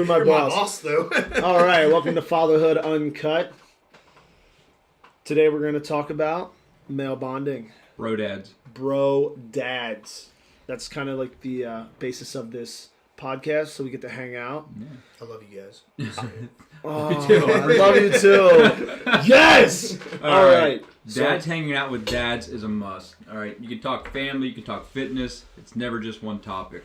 my You're boss. my boss, though. All right, welcome to Fatherhood Uncut. Today we're going to talk about male bonding. BRODADS. BRODADS. That's kind of like the basis of this podcast, so we get to hang out. Yeah. I love you guys. Oh, Me too. I love you too. Yes! All right. Dads hanging out with dads is a must. All right. You can talk family. You can talk fitness. It's never just one topic.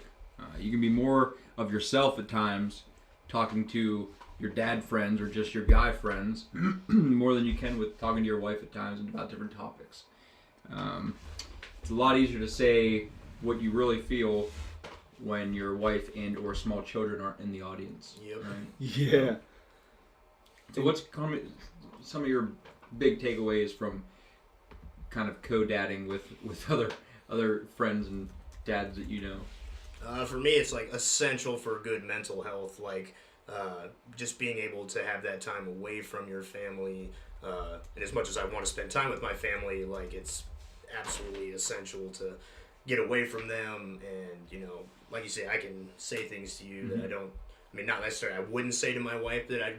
You can be more of yourself at times talking to your dad friends or just your guy friends more than you can with talking to your wife at times about different topics. It's a lot easier to say what you really feel when your wife and or small children aren't in the audience. Yep. Right? Yeah. So what's some of your big takeaways from kind of co-dadding with other friends and dads that you know? For me, it's like essential for good mental health. Like just being able to have that time away from your family. And as much as I want to spend time with my family, like it's absolutely essential to get away from them. And you know, like you say, I can say things to you that I don't. I mean, not necessarily. I wouldn't say to my wife that I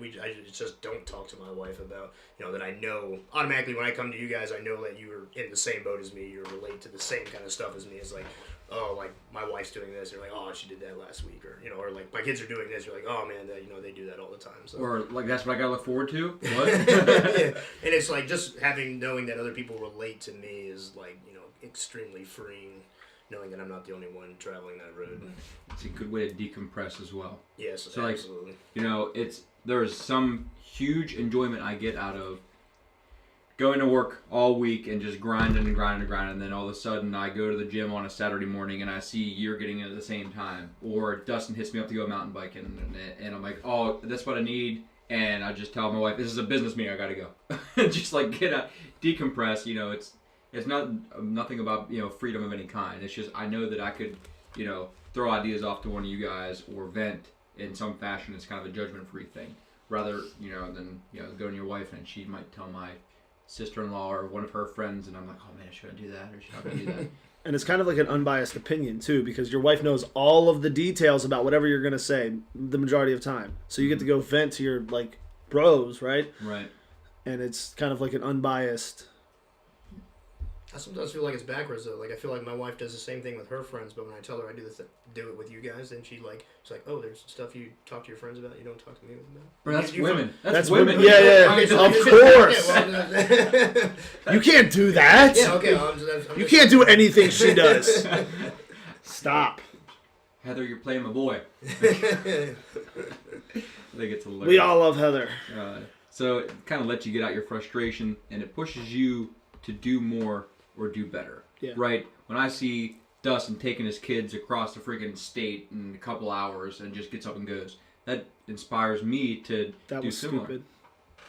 just don't talk to my wife about. You know, that I know automatically when I come to you guys, I know that you are in the same boat as me. You relate to the same kind of stuff as me. It's like, oh, like my wife's doing this. You're like, oh, she did that last week, or you know, or like my kids are doing this. You're like, oh man, you know, they do that all the time. So. Or like that's what I gotta look forward to. What? Yeah. And it's like just knowing that other people relate to me is like, you know, extremely freeing. Knowing that I'm not the only one traveling that road. It's a good way to decompress as well. Yes, so absolutely. Like, you know, there's some huge enjoyment I get out of going to work all week and just grinding, and then all of a sudden I go to the gym on a Saturday morning and I see you're getting in at the same time, or Dustin hits me up to go mountain biking, and I'm like, oh, that's what I need, and I just tell my wife, this is a business meeting, I gotta go. Just like decompress. You know, it's not nothing about, you know, freedom of any kind. It's just I know that I could, you know, throw ideas off to one of you guys or vent in some fashion. It's kind of a judgment-free thing, rather, you know, than, you know, going to your wife and she might tell my sister-in-law or one of her friends, and I'm like, oh man, should I do that or should I do that? And it's kind of like an unbiased opinion too, because your wife knows all of the details about whatever you're gonna say the majority of time. So you get to go vent to your like bros, right? Right. And it's kind of like an unbiased. I sometimes feel like it's backwards though. Like I feel like my wife does the same thing with her friends, but when I tell her I do it with you guys, then she's like, oh, there's stuff you talk to your friends about, you don't talk to me about. Bro, that's women. That's women. Yeah. Okay, so of course. Okay, well, You can't do that. yeah, okay. I'm You can't do anything she does. Stop. Heather, you're playing my boy. I think it's hilarious. We all love Heather. So it kind of lets you get out your frustration, and it pushes you to do more or do better. Yeah. Right? When I see Dustin taking his kids across the freaking state in a couple hours and just gets up and goes, that inspires me to do similar. Stupid.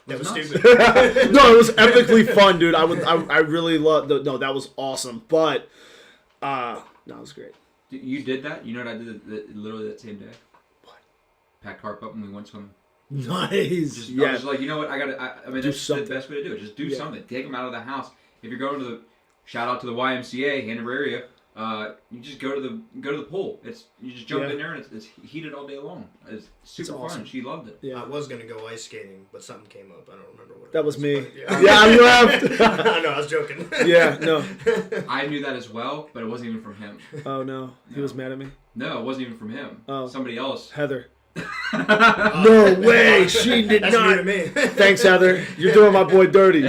That was not stupid. No, it was epically fun, dude. I really loved. No, that was awesome. But no, it was great. You did that? You know what I did literally that same day? What? Packed harp up and we went swimming. Nice. I was like, you know what? I mean, Do that's something. the best way to do it. Just do something. Take them out of the house. If you're going to shout out to the YMCA in your area, you just go to the pool. You just jump in there and it's heated all day long. It's super awesome. fun. She loved it. Yeah. I was gonna go ice skating, but something came up. I don't remember what. That was me. But, yeah, Yeah, I left. I know. I was joking. Yeah. No. I knew that as well, but it wasn't even from him. Oh no. He was mad at me. No, it wasn't even from him. Oh. Somebody else. Heather. No way. She did That's not. new to me. Thanks, Heather. You're doing my boy dirty.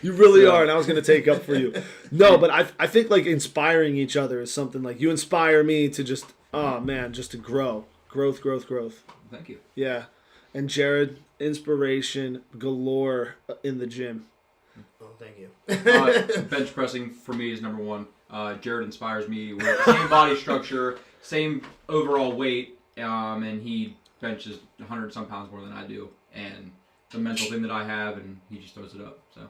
You really are, and I was going to take up for you. No, but I think like inspiring each other is something like you inspire me to just, oh man, just to grow. Growth. Thank you. Yeah. And Jared, inspiration galore in the gym. Oh, thank you. Bench pressing for me is number one. Jared inspires me. We're the same body structure, same overall weight. And he benches 100 some pounds more than I do, and the mental thing that I have, and he just throws it up. So,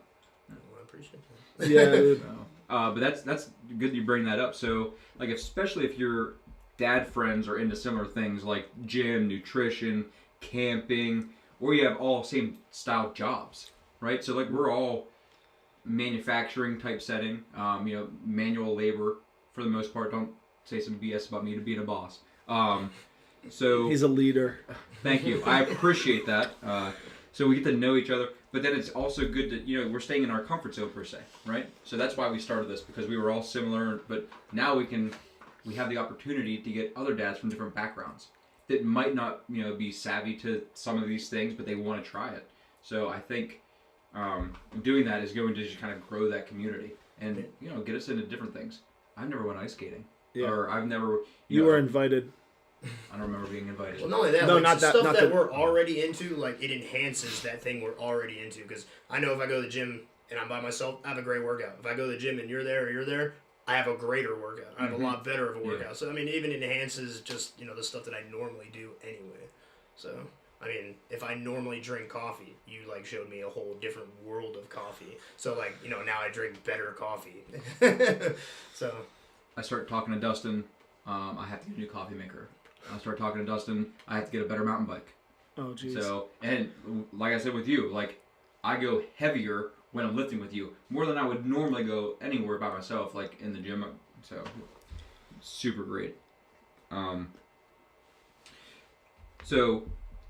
well, I appreciate that. Yeah, dude. But that's good you bring that up. So, like, especially if your dad friends are into similar things like gym, nutrition, camping, or you have all same style jobs, right? So, like, we're all manufacturing type setting, you know, manual labor for the most part. Don't say some BS about me to being a boss. So He's a leader. thank you. I appreciate that. So we get to know each other, but then it's also good to, we're staying in our comfort zone per se, right? So that's why we started this, because we were all similar, but now we have the opportunity to get other dads from different backgrounds that might not, be savvy to some of these things, but they want to try it. So I think doing that is going to just kind of grow that community and, get us into different things. I've never went ice skating. Yeah. Or I've never... You were invited. I don't remember being invited. Well, not only that, No, like, not that- stuff not that that- we're already into, like, it enhances that thing we're already into. Because I know if I go to the gym and I'm by myself, I have a great workout. If I go to the gym and you're there, I have a greater workout. I have a lot better of a workout. Yeah. So, I mean, it even enhances just, the stuff that I normally do anyway. So, I mean, if I normally drink coffee, you, like, showed me a whole different world of coffee. So, like, now I drink better coffee. So... I start talking to Dustin, I have to get a new coffee maker. I start talking to Dustin, I have to get a better mountain bike. Oh, jeez. So, and like I said with you, like, I go heavier when I'm lifting with you, more than I would normally go anywhere by myself, like in the gym. So, super great. So,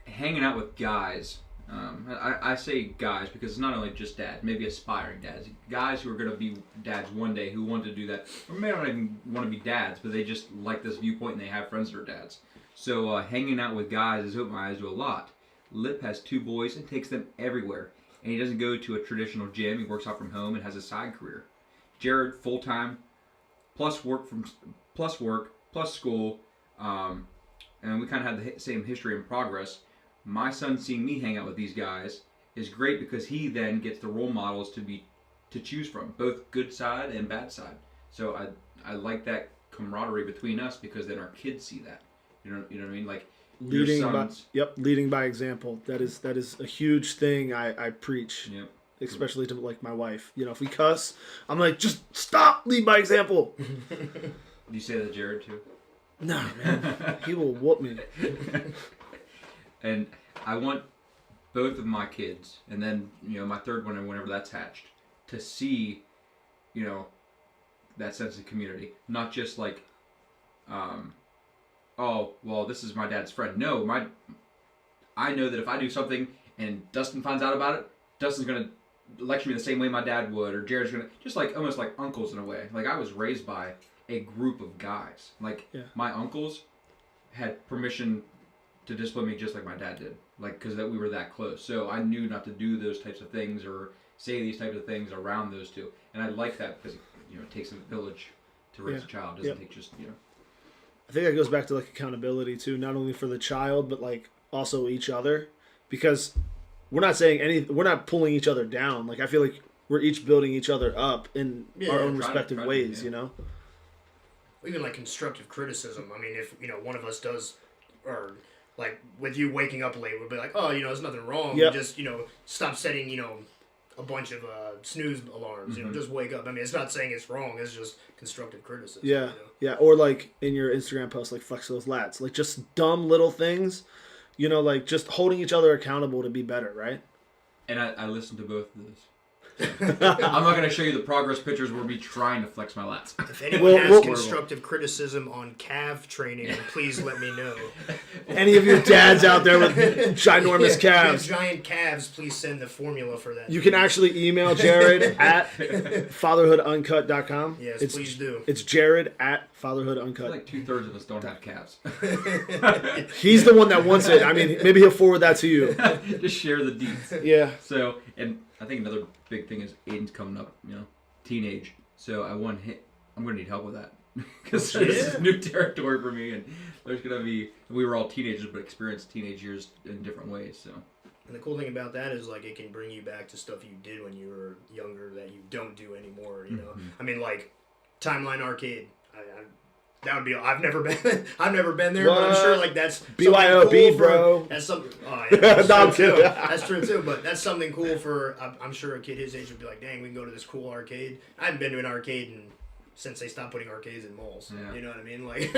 hanging out with guys, I say guys because it's not only just dads, maybe aspiring dads. Guys who are going to be dads one day who want to do that, or may not even want to be dads, but they just like this viewpoint and they have friends that are dads. So hanging out with guys has opened my eyes to a lot. Lip has 2 boys and takes them everywhere. And he doesn't go to a traditional gym. He works out from home and has a side career. Jared, full-time, plus work, plus school, and we kind of had the same history and progress. My son seeing me hang out with these guys is great because he then gets the role models to choose from, both good side and bad side. So I like that camaraderie between us because then our kids see that. You know what I mean? Like leading by example. That is a huge thing I preach. Yep. Especially to like my wife. If we cuss, I'm like, just stop, lead by example. Do you say that to Jared too? No, man. He will whoop me. And I want both of my kids, and then, my third one, and whenever that's hatched, to see, that sense of community. Not just like, oh, well, this is my dad's friend. No, I know that if I do something and Dustin finds out about it, Dustin's going to lecture me the same way my dad would, or Jared's going to, just like, almost like uncles in a way. Like, I was raised by a group of guys. Like, my uncles had permission to discipline me just like my dad did, like, because we were that close. So I knew not to do those types of things or say these types of things around those two, and I like that because it takes a village to raise a child. It doesn't take just I think that goes back to like accountability too, not only for the child but like also each other, because we're not pulling each other down. Like I feel like we're each building each other up in our own respective ways. Even like constructive criticism. I mean, if one of us does, or like with you waking up late, we'll be like, oh, there's nothing wrong. Yep. Just, stop setting, a bunch of snooze alarms. Just wake up. I mean, it's not saying it's wrong. It's just constructive criticism. Yeah, yeah. Or like in your Instagram post, like flex those lats. Like just dumb little things, like just holding each other accountable to be better, right? And I listened to both of those. I'm not going to show you the progress pictures where me trying to flex my lats. If anyone has constructive criticism on calf training, please let me know. Any of your dads out there with ginormous calves. If you have giant calves, please send the formula for that. You can actually email Jared at FatherhoodUNCUT.com. Yes, please do. It's Jared at I FatherhoodUNCUT. feel like 2/3 of us don't have calves. He's the one that wants it. I mean, maybe he'll forward that to you. Just share the deets. Yeah. So, and I think another big thing is Aiden's coming up, teenage. So I'm going to need help with that because this is new territory for me, and there's going to be, we were all teenagers but experienced teenage years in different ways. So. And the cool thing about that is like it can bring you back to stuff you did when you were younger that you don't do anymore. I mean, like Timeline Arcade. That would be. I've never been there, but I'm sure like that's BYOB, cool bro. That's something. Oh, yeah, that's true too. That's true too. But that's something cool for. I'm sure a kid his age would be like, "Dang, we can go to this cool arcade." I haven't been to an arcade since they stopped putting arcades in malls. Yeah. You know what I mean? Like,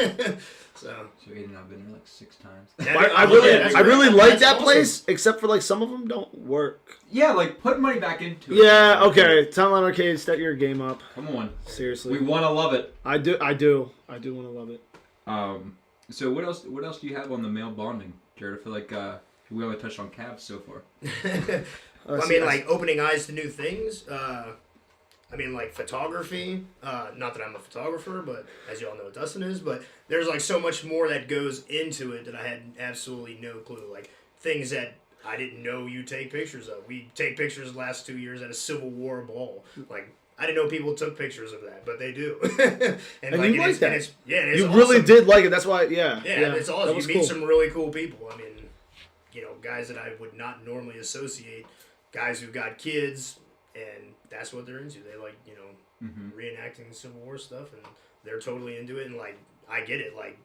so Aiden and I've been there like 6 times. I really like that place, except for like some of them don't work. Yeah, like put money back into it. Yeah, okay. Timeline Arcade, step your game up. Come on. Seriously. We want to love it. I do want to love it. So what else do you have on the male bonding, Jared? I feel like we only touched on calves so far. I mean, like opening eyes to new things. I mean, like photography. Not that I'm a photographer, but as you all know, Dustin is. But there's like so much more that goes into it that I had absolutely no clue. Like things that I didn't know you take pictures of. We take pictures the last 2 years at a Civil War ball. Like I didn't know people took pictures of that, but they do. and like, you like that? It's you awesome. Really did like it. That's why. Yeah, it's awesome. You meet some really cool people. I mean, guys that I would not normally associate. Guys who've got kids, and that's what they're into. They like, reenacting Civil War stuff, and they're totally into it. And like, I get it. Like,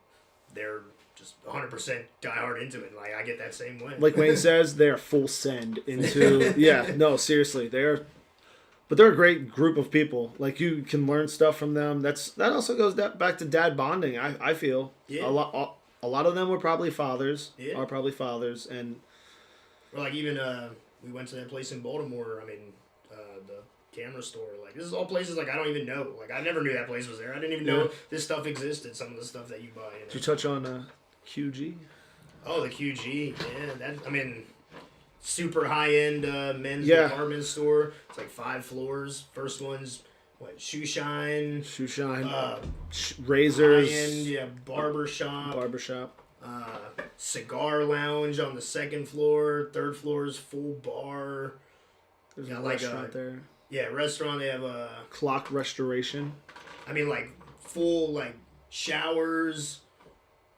they're just 100% diehard into it. Like, I get that same way. Like Wayne says, they are full send into. Yeah, no, seriously, they are. But they're a great group of people. Like, you can learn stuff from them. That also goes back to dad bonding. I feel a lot of them were probably fathers. Yeah. Are probably fathers, and. Or like even we went to that place in Baltimore. I mean, the camera store. Like this is all places like I don't even know. Like I never knew that place was there. I didn't even know this stuff existed. Some of the stuff that you buy. Did you touch on QG? Oh, the QG. Yeah, super high end men's department store. It's like 5 floors. First one's shoe shine, razors, high-end, barbershop. Cigar lounge on the 2nd floor. 3rd floor is full bar. There's a restaurant there. Yeah, restaurant. They have a clock restoration. I mean, like full like showers.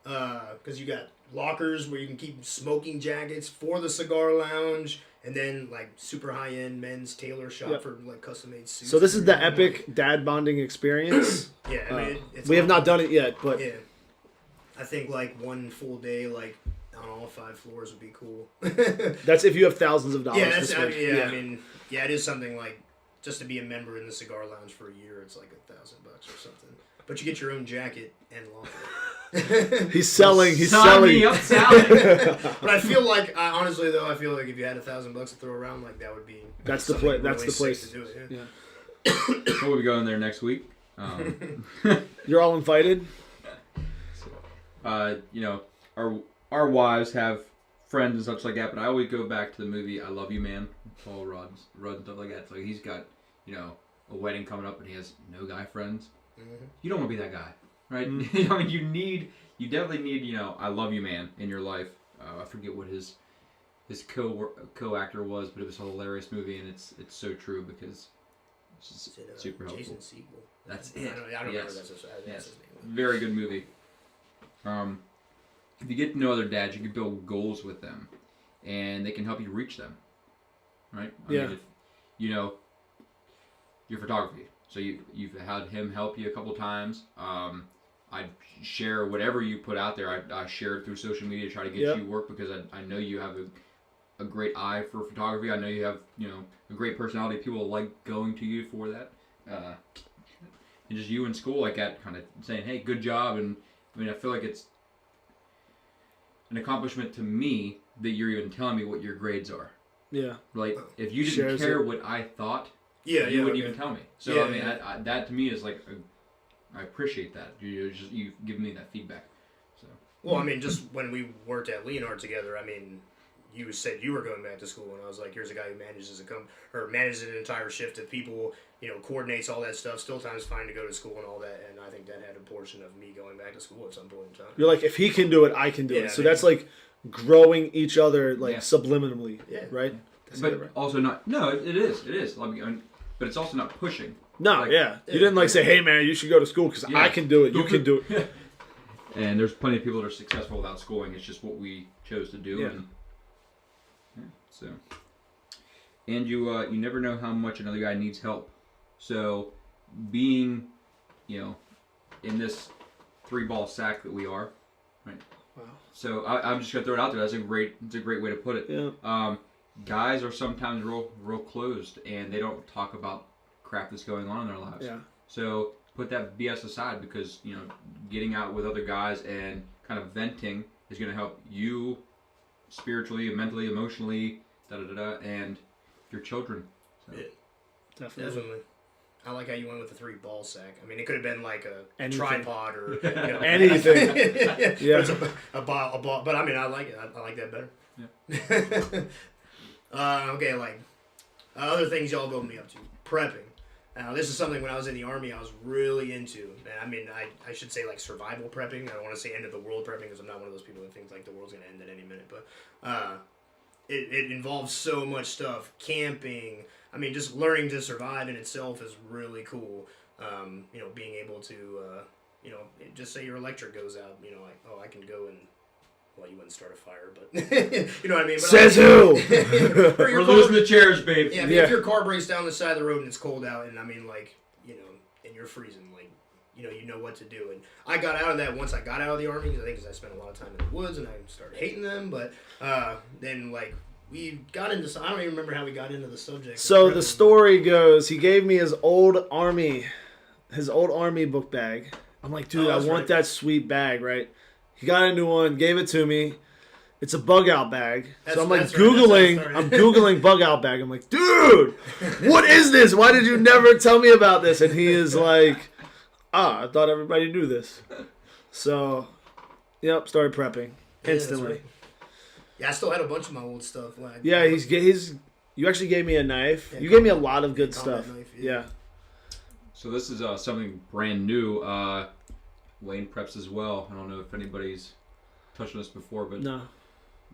Because you got lockers where you can keep smoking jackets for the cigar lounge, and then like super high end men's tailor shop for like custom made suits. So this is the epic dad bonding experience. Yeah, I mean, we have not done it yet, but yeah. I think like one full day, like on all 5 floors would be cool. That's if you have thousands of dollars. I mean, it is something like just to be a member in the cigar lounge for a year. It's like $1,000 or something. But you get your own jacket and locker. He's selling. Me up selling. But I feel like, honestly though, if you had $1,000 to throw around, like that would be. That's the place. That's the place to do it. Yeah. We'll be going there next week. You're all invited. Our wives have friends and such like that, but I always go back to the movie I Love You Man, Paul Rudd and stuff like that. So he's got, a wedding coming up and he has no guy friends. Mm-hmm. You don't want to be that guy, right? Mm-hmm. I mean, you definitely need, I Love You Man in your life. I forget what his co-actor was, but it was a hilarious movie, and it's so true because it's just super helpful. Jason Segel. That's it. I don't remember that's his name. Very good movie. If you get to know other dads, you can build goals with them, and they can help you reach them, right? I mean, if, your photography. So you've had him help you a couple times. I share whatever you put out there. I share it through social media to try to get you work because I know you have a great eye for photography. I know you have a great personality. People like going to you for that. And just you in school like that, kind of saying, "Hey, good job." And I feel like it's an accomplishment to me that you're even telling me what your grades are. Yeah. Like, if you didn't care what I thought, you wouldn't even tell me. So, I that to me is like, I appreciate that. You've given me that feedback. So. Well, I mean, just when we worked at Leonard together, I mean, you said you were going back to school, and I was like, here's a guy who manages manages an entire shift of people, coordinates all that stuff, still times fine to go to school and all that, and I think that had a portion of me going back to school at some point in time. You're like, if he can do it, I can do it. So that's like growing each other, like subliminally, right? That's but also not. No, it is. But it's also not pushing. No, you didn't say, hey man, you should go to school because I can do it. You can do it. And there's plenty of people that are successful without schooling. It's just what we chose to do. Yeah. And you never know how much another guy needs help. So being, in this 3-ball sack that we are, right? Wow. So I'm just gonna throw it out there. It's a great way to put it. Yeah. Guys are sometimes real closed, and they don't talk about crap that's going on in their lives. Yeah. So put that BS aside because getting out with other guys and kind of venting is gonna help you spiritually, mentally, emotionally, and your children. So. Yeah. Definitely. I like how you went with the 3 ball sack. I mean, it could have been like a Anything. tripod or Anything. Yeah, but it's a ball. But I mean, I like it. I like that better. Yeah. Okay, like other things y'all built me up to prepping. Now, this is something when I was in the Army I was really into. And I mean, I should say like survival prepping. I don't want to say end of the world prepping because I'm not one of those people that thinks like the world's gonna end at any minute. But it involves so much stuff. Camping. I mean, just learning to survive in itself is really cool. You know, being able to, you know, just say your electric goes out, you know, like, oh, I can go and, well, you wouldn't start a fire, but, you know what I mean? But Says who? We're losing the chairs, babe. Yeah, I mean, if your car breaks down the side of the road and it's cold out, and I mean, like, you know, and you're freezing, like, you know what to do. And I got out of that once I got out of the Army, I think because I spent a lot of time in the woods and I started hating them, but then, like, we got into, I don't even remember how we got into the subject. So the story goes, he gave me his old army book bag. I'm like, dude, I want that sweet bag, right? He got a new one, gave it to me. It's a bug out bag. So I'm like Googling, I'm Googling bug out bag. I'm like, dude, what is this? Why did you never tell me about this? And he is like, I thought everybody knew this. So, yep, started prepping instantly. Yeah, I still had a bunch of my old stuff. Like, yeah, you actually gave me a knife. You gave me a lot of good stuff. Knife, yeah. So this is something brand new. Wayne preps as well. I don't know if anybody's touched on this before, but no.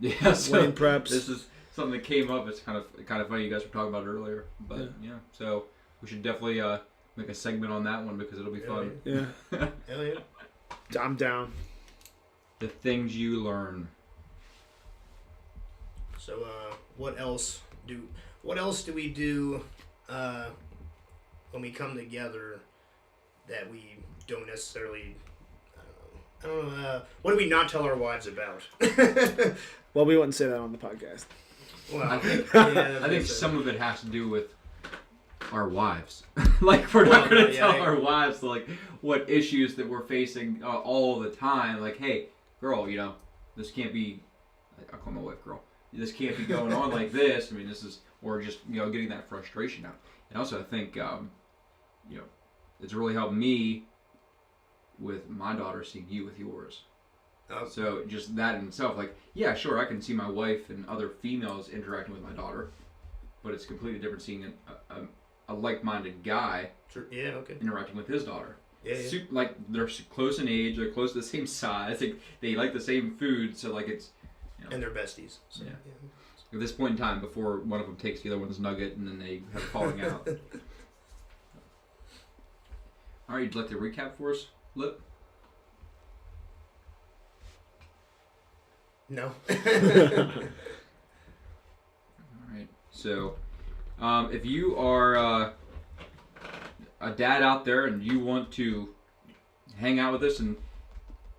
Yeah, so Wayne preps. This is something that came up. It's kind of funny. You guys were talking about it earlier, but yeah. So we should definitely make a segment on that one because it'll be fun. Yeah. Hell yeah. I'm down. The things you learn. So what else do we do when we come together that we don't necessarily, I don't know, what do we not tell our wives about? Well, we wouldn't say that on the podcast. Well, I think some of it has to do with our wives. Like, we're not going to tell our wives, like, what issues that we're facing all the time. Like, hey, girl, you know, this can't be, I'll call my wife girl. This can't be going on like this. I mean, this is, or just, you know, getting that frustration out. And also, I think, you know, it's really helped me with my daughter seeing you with yours. Oh. So just that in itself, like, yeah, sure, I can see my wife and other females interacting with my daughter, but it's completely different seeing a like-minded guy interacting with his daughter. Yeah. Like, they're close in age, they're close to the same size, they like the same food, so, like, it's, you know, and they're besties. So, yeah. At this point in time, before one of them takes the other one's nugget and then they have a falling out. All right, you'd like to recap for us, Lip? No. All right. So, if you are a dad out there and you want to hang out with us and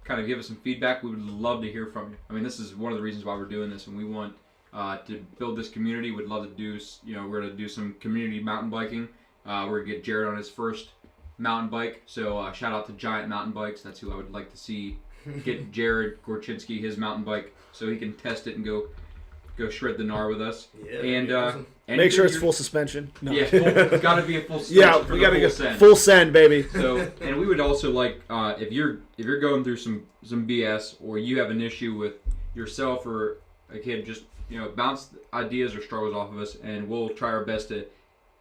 kind of give us some feedback, we would love to hear from you. I mean, this is one of the reasons why we're doing this, and we want to build this community. We'd love to do, you know, we're going to do some community mountain biking. We're going to get Jared on his first mountain bike. So shout out to Giant Mountain Bikes. That's who I would like to see get Jared Gorczynski his mountain bike so he can test it and go shred the gnar with us. Yeah, and awesome. Make sure it's full suspension. No. Yeah, it's got to be a full suspension. Yeah, we got to go full send, baby. So, and we would also like if you're going through some BS or you have an issue with yourself or a kid, just, you know, bounce ideas or struggles off of us, and we'll try our best to,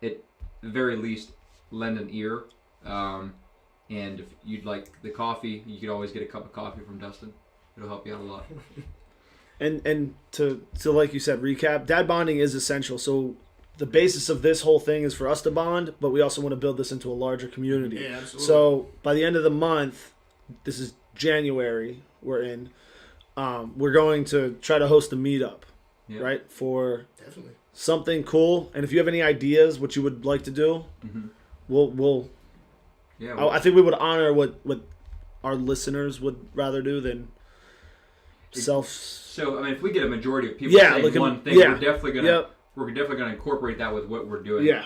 at the very least, lend an ear. And if you'd like the coffee, you could always get a cup of coffee from Dustin. It'll help you out a lot. And to like you said, recap, dad bonding is essential. So the basis of this whole thing is for us to bond, but we also want to build this into a larger community. Yeah, absolutely. So by the end of the month, this is January we're in, we're going to try to host a meetup, right? For definitely something cool. And if you have any ideas what you would like to do, we'll I think we would honor what our listeners would rather do than So I mean, if we get a majority of people saying one thing, we're definitely gonna incorporate that with what we're doing. Yeah.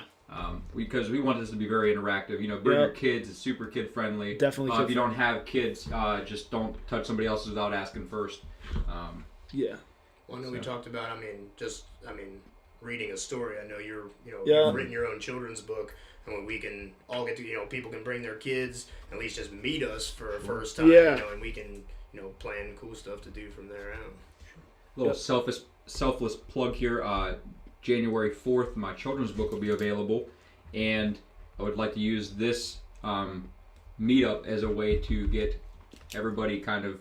Because we want this to be very interactive. You know, bring your kids. It's super kid friendly. Definitely. If you don't have kids, just don't touch somebody else's without asking first. Well, I know we talked about. Reading a story. I know you've written your own children's book. and when we can all get to, people can bring their kids, at least just meet us for a first time, Yeah. and we can, plan cool stuff to do from there out. Little selfless plug here. January 4th, my children's book will be available, and I would like to use this meetup as a way to get everybody kind of,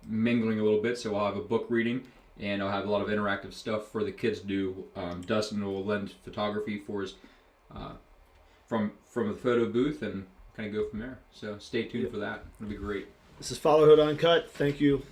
mingling a little bit. So I'll have a book reading, and I'll have a lot of interactive stuff for the kids to do. Dustin will lend photography for his from the photo booth, and kind of go from there. So stay tuned for that. It'll be great. This is Fatherhood Uncut. Thank you.